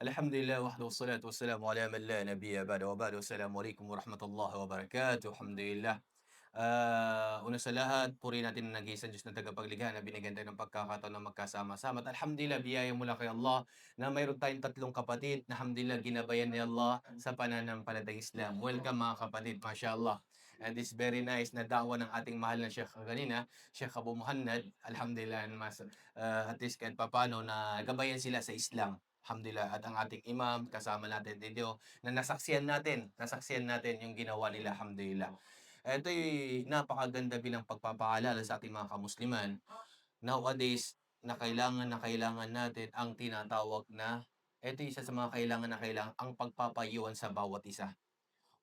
Alhamdulillah wahdahu wassalatu wassalamu ala man la nabiyya ba'da wa ba'du. Assalamualaikum warahmatullahi wabarakatuh. Alhamdulillah. Una sa lahat, purihin natin ang nag-iisang Diyos na tagapaglikha na binigyan tayo ng pagkakataon na magkasama-sama. At alhamdulillah, biyaya mula kay Allah na mayroon tayong tatlong kapatid na alhamdulillah ginabayan ni Allah sa pananampalatayang Islam. Welcome mga kapatid, mashallah. And it's very nice na da'wa ng ating mahal na Sheikh kanina, Sheikh Abu Muhannad. Alhamdulillah, at least kahit papano na gabayan sila sa Islam. Alhamdulillah, at ang ating imam, kasama natin dito, na nasaksiyan natin yung ginawa nila, alhamdulillah. Ito'y napakaganda bilang pagpapaalala sa ating mga kamusliman. Nowadays, na kailangan natin ang tinatawag na, ito isa sa mga kailangan na kailangan, ang pagpapayuhan sa bawat isa.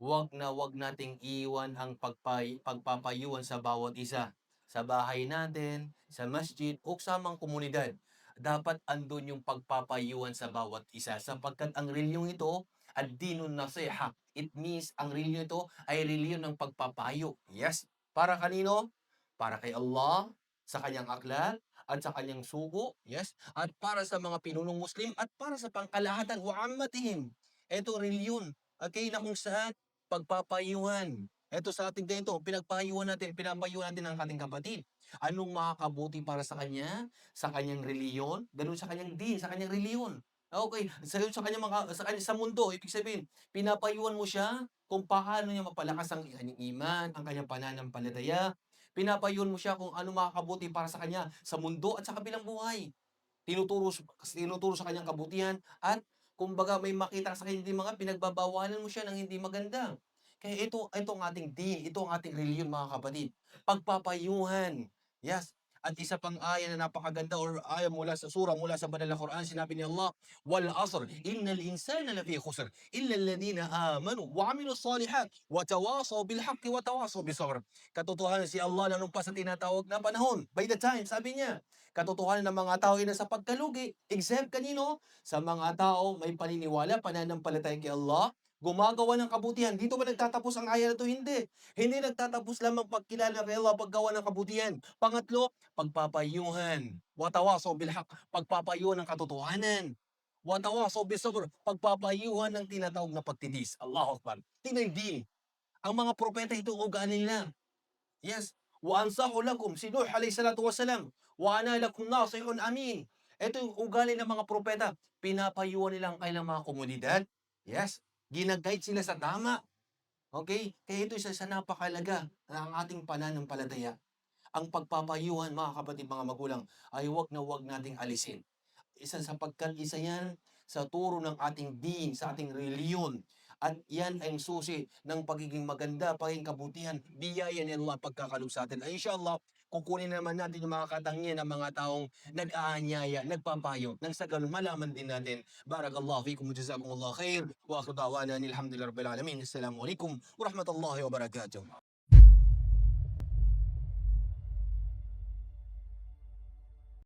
Wag nating iwan ang pagpapayuhan sa bawat isa. Sa bahay natin, sa masjid, o sa mga komunidad. Dapat andun yung pagpapayuhan sa bawat isa sapagkat ang reliyong ito, ad-dinun nasiha. It means ang reliyon ito ay reliyon ng pagpapayo. Yes. Para kanino? Para kay Allah, sa kanyang aklat, at sa kanyang sugo. Yes. At para sa mga pinunong Muslim, at para sa pangkalahatan wa ammatihim. Ito reliyon. Okay, na kung saan pagpapayuhan. Eto sa ating ganito, pinapayuhan natin ang ating kapatid. Anong makakabuti para sa kanya, sa kanyang reliyon, ganun sa kanyang din, sa kanyang reliyon. Okay, sa kanyang sa mundo, ibig sabihin, pinapayuhan mo siya kung paano niya mapalakas ang kanyang iman, ang kanyang pananampalataya. Pinapayuhan mo siya kung ano makakabuti para sa kanya sa mundo at sa kabilang buhay. Tinuturo sa kanyang kabutihan at kumbaga may makita sa kanya hindi mga pinagbabawalan mo siya ng hindi maganda. Kaya ito ang ating din, ito ang ating reliyon mga kapatid, pagpapayuhan. Yes. At isa pang aya na napakaganda or aya mula sa banal na Quran, sinabi ni Allah, "Wal asr, innal insana lafi khusr, illa alladhina amanu wa 'amilus salihat wa tawasaw bil haqqi wa tawasaw bis sabr." Katotohanan si Allah lalong sa tinatawag na panahon. By the time, sabi niya, katotohanan ng mga tao ay nasa pagkalugi. Except kanino? Sa mga tao may paniniwala, pananampalataya kay Allah, gumagawa ng kabutihan. Dito ba nagtatapos ang aya na 'to? Hindi. Hindi nagtatapos lamang pagkilala kay Allah, paggawa ng kabutihan. Pangatlo, pagpapayuhan. Watawasaw bil haqq, pagpapayuhan ng katotohanan. Watawasaw bis sabr, pagpapayuhan ng tinatawag na pagtitiis. Allahu Akbar. Tingnan din. Ang mga propeta ito ugali nila. Yes. Wa ansahu lakum, si Nuh alayhi salatu wassalam. Wa ana lakum nasihun amin. Ito yung ugali ng mga propeta. Pinapayuhan nila ang kanilang mga komunidad. Yes. Gina-guide sila sa tama. Okay? Kaya ito isa sa napakahalaga ng ating pananampalataya. Ang pagpapayuhan, mga kapatid, mga magulang, ay wag na wag nating alisin. Sapagkat isa yan sa turo ng ating din, sa ating reliyon. At yan ay susi ng pagiging maganda, pagiging kabutihan, biyaya ni Allah pagkakalog sa atin. Ay inshallah, kukunin naman natin yung mga katangian ng mga taong nag-aanyaya, nagpapayo. Nang sa ganun, malaman din natin. Barakallahu fikum, jazakumullah khair. Wa akhu da'wana, alhamdulillah rabbil alamin. Assalamualaikum warahmatullahi wabarakatuh.